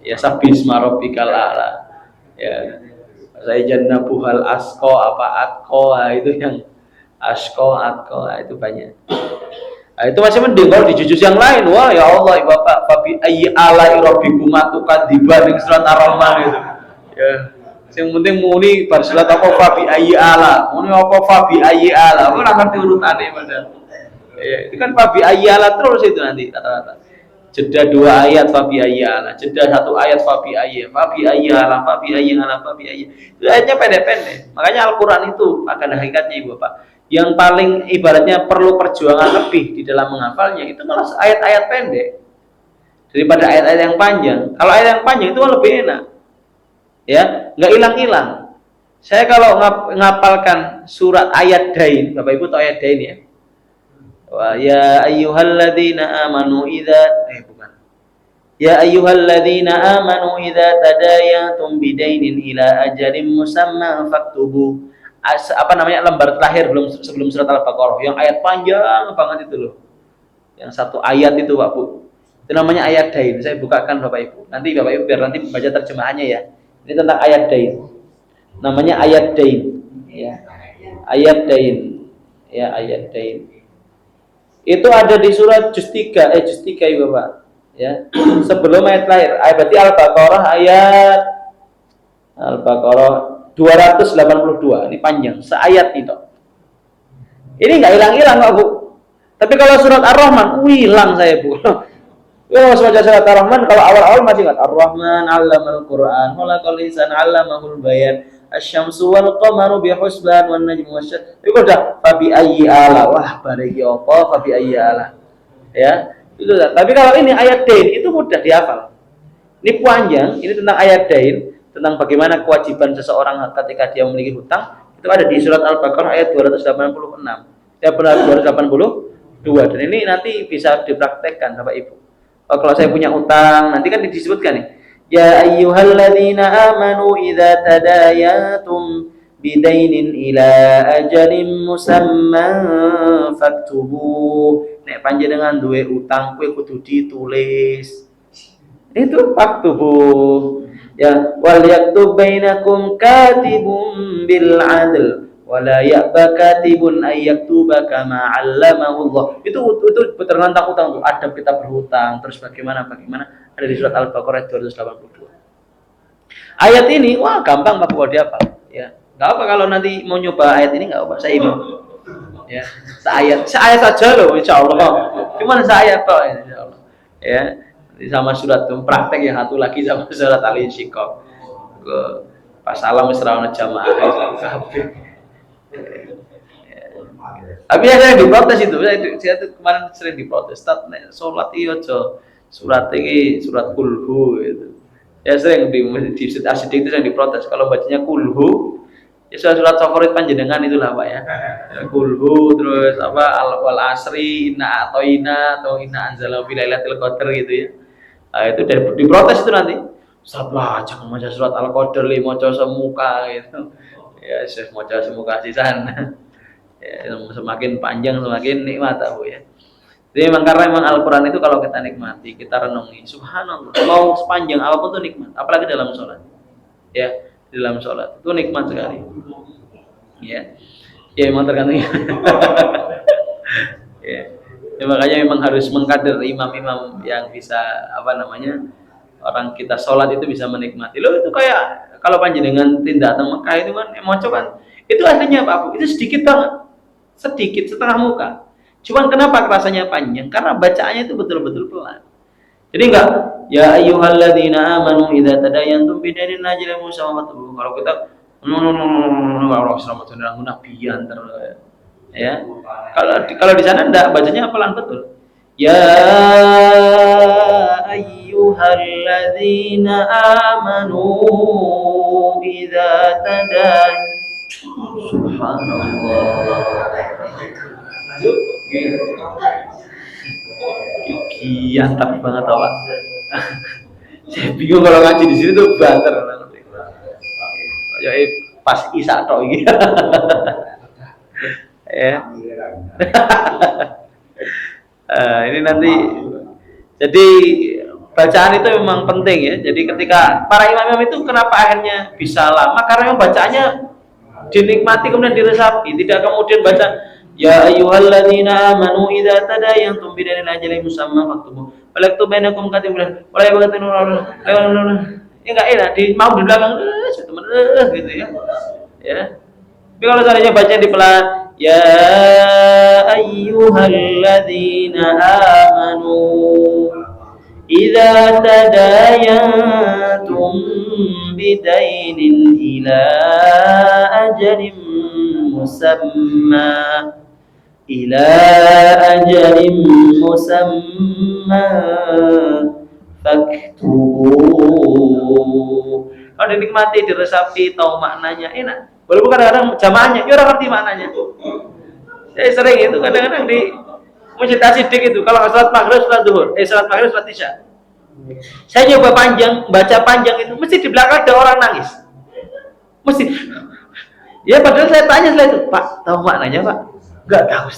Ya sabisma rabbikal a'la. Ya. Saya jannabuhal asqa apa atqa itu yang asqa atqa itu banyak. Nah, itu masih mending kalau di juz yang lain. Wah ya Allah Bapak fabi ayyi ala rabbikuma tukadziban ning surat ar-rahman itu. Ya. Yang penting muni bar salat apa fabi ayyi ala, muni apa fabi ayyi ala, ora ngerti urutane padahal. Ya, itu kan fabi ayyi ala terus itu nanti kata-kata. Jeda 2 ayat fabi ayyi ala, jeda 1 ayat fabi ayyi ala. Itu ayatnya pendek-pendek. Makanya Al-Qur'an itu akan hakikatnya Ibu Bapak. Yang paling ibaratnya perlu perjuangan lebih di dalam menghafalnya itu malah ayat-ayat pendek daripada ayat-ayat yang panjang. Kalau ayat yang panjang itu lebih enak. Ya, nggak hilang-hilang. Saya kalau ngapalkan surat ayat dain, Bapak Ibu tahu ayat dain ya? Wa ya ayyuhalladzina amanu Ya ayyuhalladzina amanu idza tadayantum bidainin ila ajalin musamma faktubu. Apa namanya lembar terakhir sebelum surat Al-Baqarah yang ayat panjang banget itu loh. Yang satu ayat itu Pak Bu. Itu namanya ayat dain. Saya bukakan Bapak Ibu. Nanti Bapak Ibu biar nanti baca terjemahannya ya. Ini tentang ayat dain. Namanya ayat dain. Ya. Ayat dain. Ya, ayat dain. Itu ada di surat juz 3 ya Bapak. Ya. Sebelum ayat lahir. Berarti Al-Baqarah 282. Ini panjang, seayat itu. Ini enggak hilang-hilang Pak Bu. Tapi kalau surat Ar-Rahman, hilang saya Bu. Kalau baca surat Ar-Rahman, kalau awal-awal masih ingat Ar-Rahman 'allamal Qur'an, khalaqal insana 'allamahul bayan, asy-syamsu wal qamaru bihusban wan najmu wasyajar. Itu udah fabi ayyi ala. Wah, bareki apa fabi ayyi ala. Ya, itu dah. Tapi kalau ini ayat dain itu mudah dihafal. Ini panjang, ini tentang ayat dain, tentang bagaimana kewajiban seseorang ketika dia memiliki hutang. Itu ada di surat Al-Baqarah ayat 286. Ya benar 282. Dan ini nanti bisa dipraktekkan Bapak Ibu. Kalau saya punya utang, nanti kan disebutkan nih. Ya ayyuhalladzina amanu idza tadayantum bidainin ila ajalin musamman faktubu. Nek panjenengan duwe utang kowe kudu ditulis. Itu faktubu. Ya wal yaktub bainakum katibun bil adl wala ya'ba katibun ay yaktuba kama 'allamahu Allah. Itu bertentang-tentang tuh adab kita berhutang, terus bagaimana ada di surat Al-Baqarah 282. Ayat ini wah gampang Pak kalau dia apa ya. Enggak apa kalau nanti mau nyoba ayat ini enggak apa, saya ini. Ya, seayat saja loh insyaallah. Cuman seayat kok insyaallah. Ya, sama surat praktek yang satu lagi sama surat Al-Insyiqaq. Ke pas salam isra jamaah tapi saya diprotes itu, saya itu kemarin sering diprotes. Ustaz, nek salat iki aja surat ini surat kulhu gitu. Ya sering di asidik itu sering diprotes kalau bacanya kulhu. Ya surat favorit panjenengan itulah Pak ya. Kulhu terus apa wal asri inna atoina atau inna anzala fi lailatul qadar gitu ya. Nah, itu diprotes itu nanti. Ustaz lah jangan baca surat Al-Qadar li maca semuka gitu. Ya saya maca semuka sisan. Ya, semakin panjang semakin nikmat tahu ya. Jadi memang Al-Qur'an itu kalau kita nikmati, kita renungi, subhanallah, mau sepanjang apapun itu nikmat, apalagi dalam sholat. Ya, dalam sholat itu nikmat sekali. Ya. Ya memang tergantung. Ya. Ya, makanya memang harus mengkader imam-imam yang bisa orang kita sholat itu bisa menikmati. Loh itu kayak kalau panjenengan tindak teng Mekah itu kan emoco kan. Itu artinya apa Bu? Itu sedikit banget. Sedikit setengah muka. Cuman kenapa rasanya panjang? Karena bacaannya itu betul-betul pelan. Jadi enggak ya ayyuhalladzina amanu idza tadayantum bidainin najla musawwatu. Kalau kita orang selamat nabiyan ya. Kalau di sana enggak bacanya pelan betul. Ya ayyuhalladzina amanu idza tadayantum subhanallah. Giantar banget Pak. Saya bingung kalau ngaji di sini tuh banter. Ya pas Isa tok iki. Ya. Ini nanti jadi bacaan itu memang penting ya. Jadi ketika para imam itu kenapa akhirnya bisa lama? Karena memang bacaannya dinikmati kemudian diresapi, tidak kemudian baca ya ayyuhalladzina amanu idza tadayantum bidainin ajalin musamma faktubu walaktu bainakum katibun wala yabghatun ya enggak enak mau di belakang gitu ya. Ya. Tapi kalau seandainya baca di pelan ya ayyuhalladzina amanu idza tadayantum bidainin ila ajalin musamma faktubu. Kalau dinikmati, diresapi, tahu maknanya enak. Walaupun kadang-kadang jamaahnya ya orang ngerti maknanya. Saya sering itu kadang-kadang di masjid Asidik itu kalau salat maghrib, salat zuhur, salat maghrib, salat isya. Saya nyoba baca panjang itu, mesti di belakang ada orang nangis. Mesti. Ya padahal saya tanya setelah itu, Pak, tahu maknanya Pak? Enggak tahu.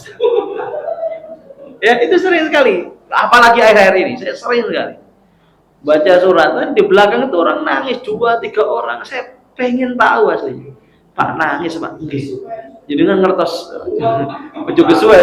Ya itu sering sekali. Apalagi akhir-akhir ini, saya sering sekali baca surat di belakang itu orang nangis 2-3 orang. Saya pengen tahu aslinya. Pak nangis Pak, nggih. Jadi kan ngertos ojo kesuwe.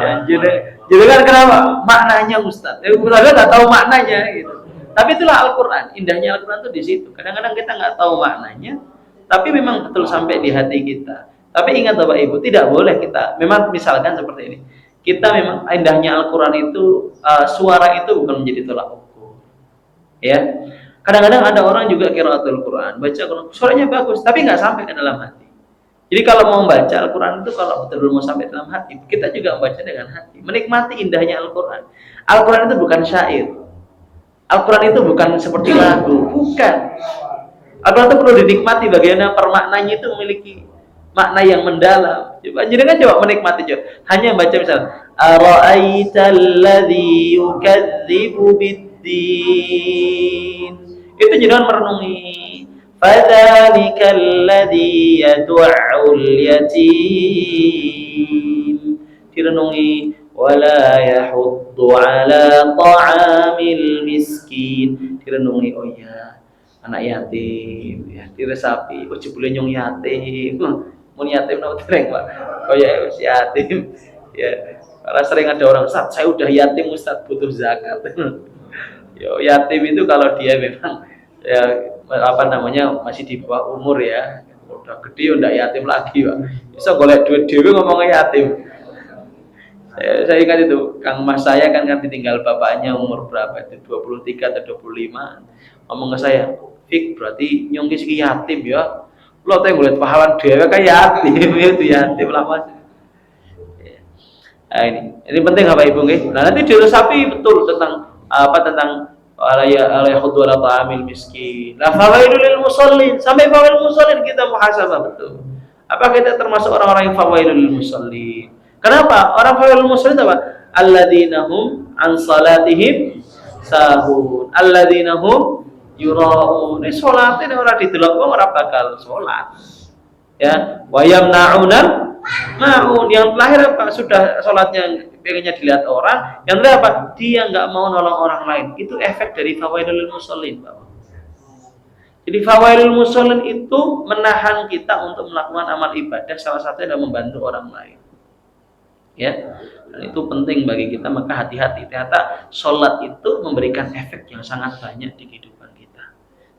Ya, jadi kan kenapa? Maknanya Ustaz. Ya Ustaz enggak tahu maknanya gitu. Tapi itulah Al-Qur'an. Indahnya Al-Qur'an itu di situ. Kadang-kadang kita enggak tahu maknanya, tapi memang betul sampai di hati kita. Tapi ingat Bapak Ibu, tidak boleh kita memang misalkan seperti ini. Kita memang indahnya Al-Qur'an itu suara itu bukan menjadi tolak ukur. Ya. Kadang-kadang ada orang juga qiraatul Qur'an, baca Qur'an, suaranya bagus, tapi nggak sampai ke dalam hati. Jadi kalau mau baca Al-Qur'an itu kalau betul-betul mau sampai dalam hati, kita juga membaca dengan hati, menikmati indahnya Al-Qur'an. Al-Qur'an itu bukan syair. Al-Qur'an itu bukan seperti lagu, bukan. Al-Qur'an itu perlu dinikmati bagaimana permaknanya itu memiliki makna yang mendalam. Coba menikmati coba. Hanya baca misal ara'aital ladzi yukadzibu bid-din. Itu jangan merenungi fadzalikal ladzi yad'ul yatim. Direnungi wala yahuddu ala ta'amil miskin. Direnungi oh ya anak yatim, ya diresapi, jebule nyong yatim, mun yatim napa dereng Pak, kaya wis yatim, ya. Karena sering ada orang, Ustaz, saya udah yatim, Ustaz, butuh zakat. Yo, yatim itu kalau dia memang ya apa namanya masih di bawah umur ya, udah gede udah yatim lagi Pak. Bisa golek duit dhewe ngomongnya yatim. Saya ingat itu, Kang Mas saya kan ditinggal bapaknya umur berapa itu 23 atau 25. Ngomong ke saya, Fik, berarti nyong iki yatim ya. Lo teh ngeliat pahlawan dhewe kan yatim, itu yatim lah Mas. Nah, ini penting Bapak Ibu nggih. Nah, nanti diresapi betul tentang tentang alaya khudwala ta'amil miskin. La fawailul lil musallin. Sampai fawailul musallin kita muhasabah betul. Apa kita termasuk orang-orang yang fawailul lil musallin? Kenapa? Orang fawailul musallin apa? Alladzina hum an salatihim sahun. Alladzina hum yura'un. Ini salatnya ora didelok wong ora bakal salat. Ya, wa yamna'una ma'un. Yang terakhir apa? Sudah salatnya pengennya dilihat orang, yang terakhir apa? Dia nggak mau nolong orang lain. Itu efek dari fawailul musallin, Pak. Jadi fawailul musallin itu menahan kita untuk melakukan amal ibadah, salah satunya adalah membantu orang lain. Ya, dan itu penting bagi kita, maka hati-hati. Ternyata sholat itu memberikan efek yang sangat banyak di kehidupan kita.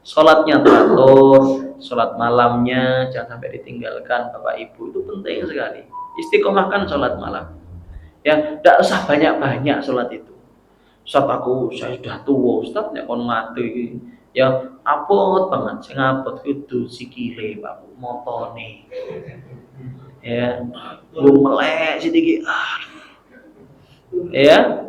Sholatnya teratur, sholat malamnya jangan sampai ditinggalkan Bapak Ibu, itu penting sekali. Istiqomahkan sholat malam. Ya, tidak usah banyak-banyak sholat itu. Ustaz, saya sudah tua, Ustaz, ya kon mati. Ya, apot banget, saya ngapot itu sikile Pak, motone. Ya, belum melek sedikit. Ya,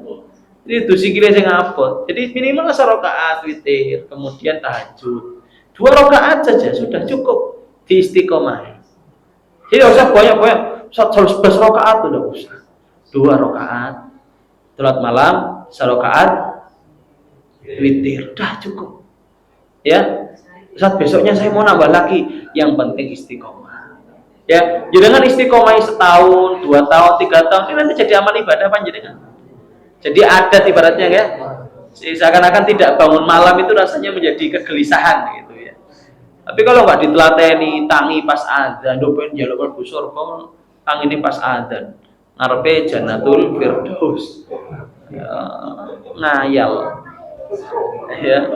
itu sikile saya ngapot. Jadi minimal 1 rakaat witir, kemudian tahajud. 2 rakaat saja sudah cukup diistiqomahi. Jadi tidak usah banyak-banyak. Ustaz, 11 rakaat sudah usah. 2 rakaat sholat malam, 1 rakaat witir, dah cukup. Ya, Ustaz, besoknya saya mau nambah lagi. Yang penting istiqomah. Ya, jangan istiqomah setahun, 2 tahun, 3 tahun, ini nanti jadi amal ibadah panjenengan. Jadi adat ibaratnya ya. Seakan-akan tidak bangun malam itu rasanya menjadi kegelisahan gitu ya. Tapi kalau nggak ditelateni, tangi pas adzan, dopen jaluk mlebu surga, tangi ini pas adzan. Ngarepe Jannatul Firdaus. Ya, ngayal. Ya.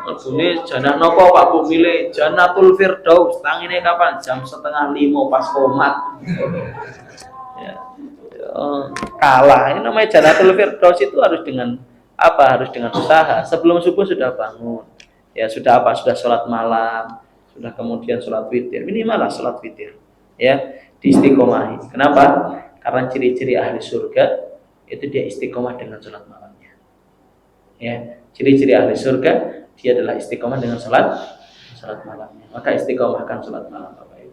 Ini jannah nopo Pak Bu milih Jannatul Firdaus. Tangine kapan? Jam 4:30 pas komat. Ya. Kalah. Ini namanya Jannatul Firdaus itu harus dengan apa? Harus dengan usaha. Sebelum subuh sudah bangun. Ya, sudah apa? Sudah sholat malam, sudah kemudian sholat witir. Minimal lah sholat witir. Ya, diistiqomahi. Kenapa? Karena ciri-ciri ahli surga itu dia istiqomah dengan sholat malamnya. Ya, ciri-ciri ahli surga dia adalah istiqomah dengan sholat malamnya. Maka istiqomahkan sholat malam, Bapak Ibu.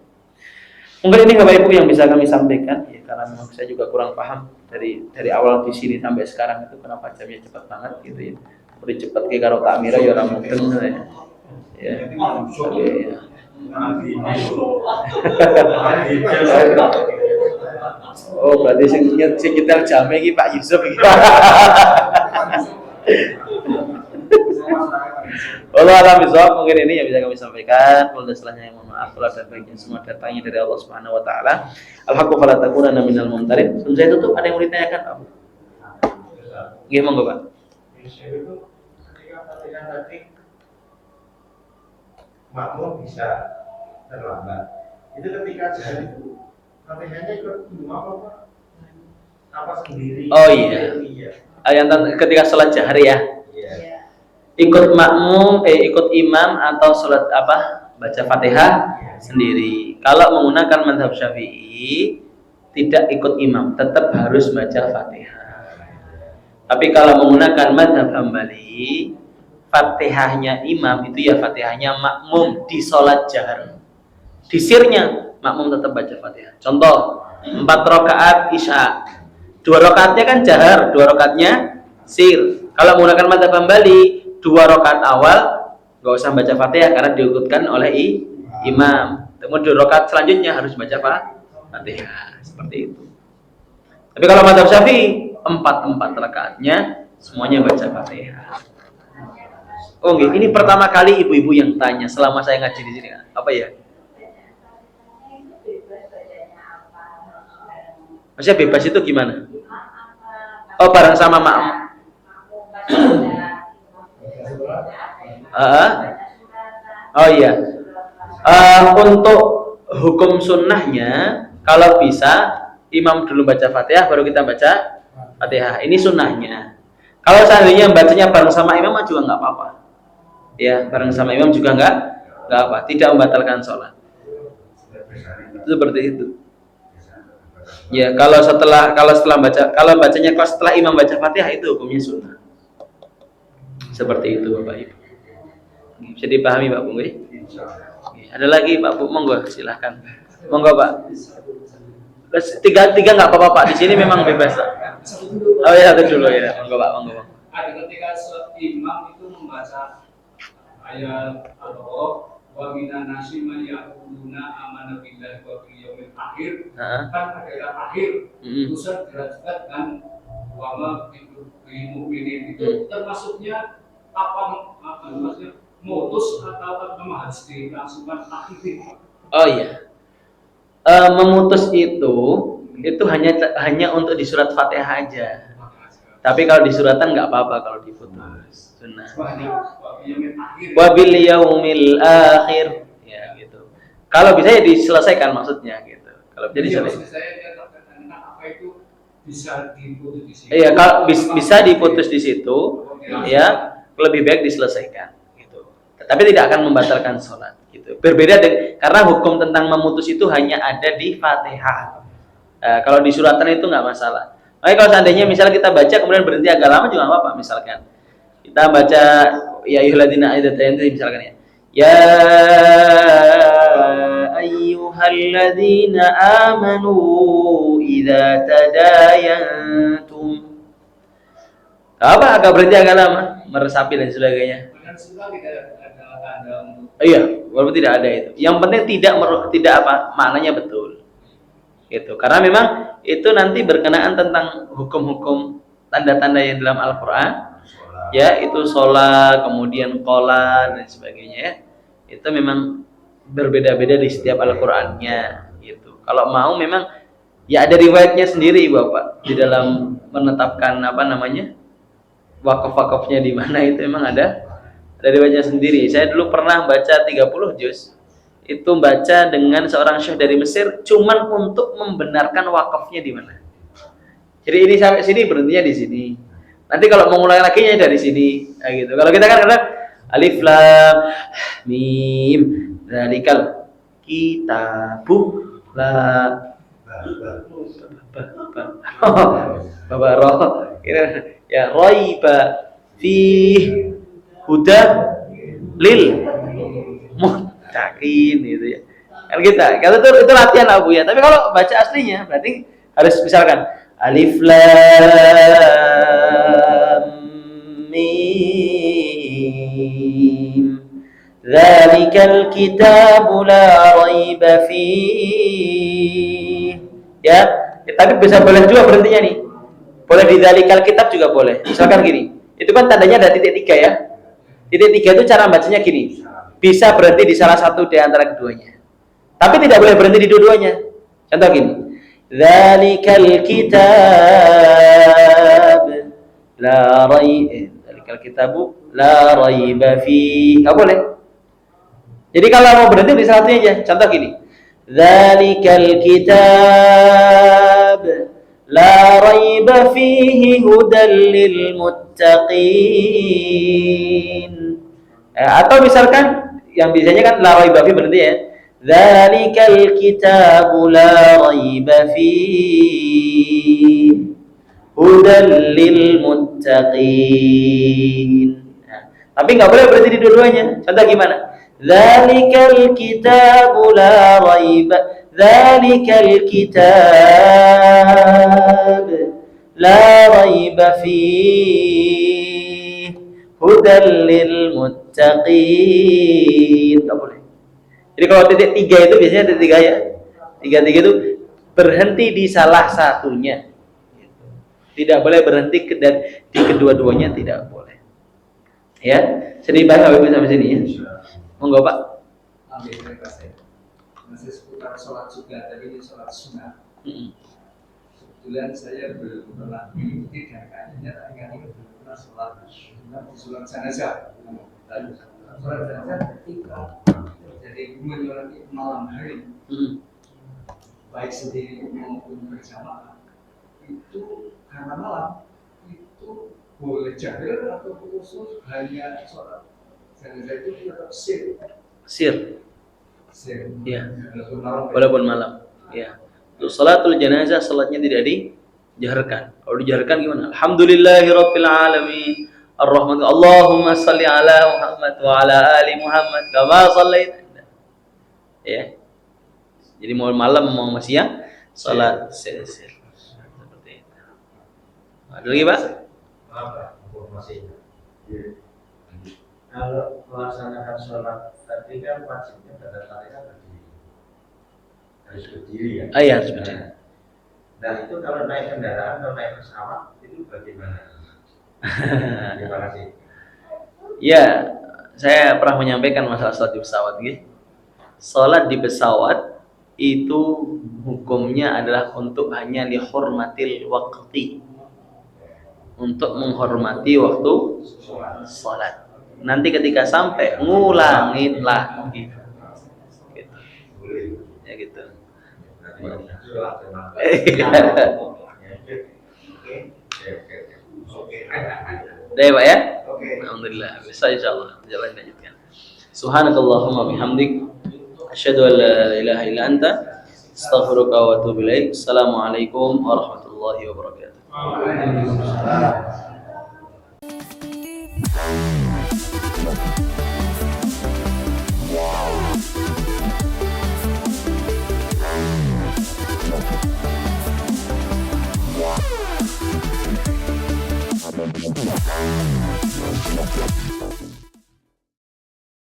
Mungkin ini Bapak Ibu yang bisa kami sampaikan, ya, karena memang saya juga kurang paham dari awal di sini sampai sekarang itu kenapa jamnya cepat banget gitu ya. Udah cepat kayak karo kamera ya orang mudeng ya. Ya. Ya. Oh, berarti sekitar jamnya ini Pak Yusuf ini. Allah alam bisawab, mungkin ini yang bisa kami sampaikan. Kalau setelahnya yang mohon maaf, kalau ada baiknya semua datangnya dari Allah Subhanahu wa taala. Al-haqqu fala takunanna minal mumtarin. Sebelum saya tutup, ada yang mau ditanyakan, Pak? Nggih, monggo, Pak. Ketika tadi makmum bisa terlambat. Itu ketika jalan itu Fatihahnya ikut imam apa sendiri? Oh iya. Yang ketika sholat jahar ya. Iya. Ikut makmum, ikut imam atau sholat apa? Baca Fatihah sendiri. Kalau menggunakan mazhab Syafi'i tidak ikut imam, tetap harus baca Fatihah. Tapi kalau menggunakan mazhab Hambali, Fatihahnya imam itu ya Fatihahnya makmum di sholat jahar. Di sirnya makmum tetap baca Fatihah. Contoh 4 rakaat Isya, 2 rakaatnya kan jahar, 2 rakaatnya sir. Kalau menggunakan mazhab Hambali, 2 rakaat awal nggak usah baca Fatihah karena diikutkan oleh imam. Kemudian 2 rakaat selanjutnya harus baca Fatihah. Seperti itu. Tapi kalau mazhab Syafi'i 4 rakaatnya semuanya baca Fatihah. Oh, ini pertama kali ibu-ibu yang tanya selama saya ngaji di sini. Apa ya? Maksudnya bebas itu gimana? Oh, bareng sama makmum. Oh iya. Untuk hukum sunnahnya, kalau bisa imam dulu baca Fatihah, baru kita baca Fatihah. Ini sunnahnya. Kalau seandainya bacanya bareng sama imam juga nggak apa-apa. Ya, bareng sama imam juga nggak apa. Tidak membatalkan sholat. Seperti itu. Ya, kalau bacanya setelah imam baca Fatihah itu hukumnya sunnah. Seperti itu Bapak Ibu. Bisa dipahami Pak Bung? Ada lagi Pak Bu, monggo silahkan. Monggo Pak. Tiga nggak apa-apa Pak. Di sini memang bebas. Oh ya, itu dulu ya. Monggo Pak, monggo. Ada ketika imam itu membaca ayat Allah wa minan nasi man yaquluna amana billahi wa bil yaumil akhir. Kan ada ayat akhir. Pusat derajat dan wa ma bil mu'minin itu termasuknya apa maksudnya mutus atau memang harus dilangsungkan akhir. Oh iya. Memutus itu hanya untuk di surat Fatihah aja. Tapi kalau di suratan nggak apa-apa kalau diputus. Sunnah. Wabil yaumil akhir, ya gitu. Kalau bisa ya diselesaikan maksudnya gitu. Kalau bisa diselesaikan. Apa itu bisa diputus di situ? Iya, kalau bisa diputus di situ, ya lebih baik diselesaikan. Gitu. Tapi tidak akan membatalkan sholat. Gitu. Berbeda karena hukum tentang memutus itu hanya ada di Fatihah. Kalau di suratan itu nggak masalah. Makanya kalau seandainya misalnya kita baca kemudian berhenti agak lama juga nggak apa-apa. Misalkan kita baca ya ayyuhalladzina amanu misalkan ya. Ya ayyuhalladzina amanu idza tadayantum. Apa agak berhenti agak lama, meresapi dan sebagainya. Iya, walaupun tidak ada itu. Yang penting tidak apa maknanya betul. Gitu. Karena memang itu nanti berkenaan tentang hukum-hukum tanda-tanda yang dalam Al-Qur'an. Ya, itu sholat, kemudian qola dan sebagainya ya. Itu memang berbeda-beda di setiap Al-Qur'annya gitu. Kalau mau memang ya ada riwayatnya sendiri Bapak di dalam menetapkan wakaf-wakafnya di mana itu memang ada riwayatnya sendiri. Saya dulu pernah baca 30 juz. Itu baca dengan seorang syekh dari Mesir cuman untuk membenarkan wakafnya di mana. Jadi ini sampai sini berhentinya di sini. Nanti kalau mau mulai lagi nya dari sini, gitu. Kalau kita kan kadang alif lam mim dzalikal kitabu la babaroh ya raiba fi huda lil muttaqin gitu ya. Kan kalau itu latihan Abu ya. Tapi kalau baca aslinya berarti harus misalkan alif lam mim dzalikal kitabu la raiba fihi. Ya, tapi bisa boleh juga berhentinya nih. Boleh di dzalikal kitab juga boleh. Misalkan gini. Itu kan tandanya ada titik 3 ya. Titik 3 itu cara bacanya gini. Bisa berhenti di salah satu di antara keduanya. Tapi tidak boleh berhenti di dua-duanya. Contoh gini. Dzalikal kitab la dzalikal kitabu la raiba fi. Enggak boleh. Jadi kalau mau berhenti di salah satunya aja. Contoh gini. Dzalikal kitab la raiba fihi hudal lil muttaqin. Atau misalkan yang biasanya kan la raiba fi berhenti ya. Dzalikal kitabu la raiba fihi hudal lil muttaqin. Tapi enggak boleh berhenti di dua-duanya. Contoh gimana? Dzalikal kitabu la raiba dzalikal kitab la raiba fihi hudal lil muttaqin. Enggak boleh. Jadi kalau titik 3 itu biasanya titik 3 ya. 3 itu berhenti di salah satunya. Tidak boleh berhenti di kedua-duanya, tidak boleh. Ya, sedih bahas Habib sampai sini ya. Monggo Pak. Ambil dari saya. Masih seputar sholat juga, tapi ini sholat sunnah. Kebetulan saya belum pernah mengikuti dan kayaknya tak ingat belum pernah sholat sunnah di sholat jenazah. Sholat jenazah ketika jadi menyolati malam hari, baik sendiri maupun berjamaah, itu karena malam itu boleh jahil atau khusus hanya sholat jenazah itu tetap sir. Ya. Walaupun malam. Ya. Untuk salatul jenazah salatnya tidak dijaharkan. Kalau dijaharkan gimana? Alhamdulillahirabbil alamin. Ar-Rahman. Allahumma shalli ala Muhammad wa ala ali Muhammad kama shallaita. Ya. Jadi mau malam mau siang salat sir. Seperti itu. Ada lagi, Pak? Informasinya. Kalau melaksanakan sholat tadi kan wajibnya pada tarikan harus berdiri ya. Iya, harus berdiri. Nah itu kalau naik kendaraan atau naik pesawat itu bagaimana? Terima kasih. Ya, saya pernah menyampaikan masalah sholat di pesawat gitu. Sholat di pesawat itu hukumnya adalah untuk hanya lihurmatil waqti, untuk menghormati waktu sholat. Nanti ketika sampai ngulangin lagi gitu. Ya gitu. Udah ya Pak ya? Alhamdulillah. Bisa insyaallah jalan lanjutkan. Subhanakallahumma bihamdik asyhadu an la ilaha illa anta astaghfiruka wa atubu ilaik. Assalamualaikum warahmatullahi wabarakatuh. Wow.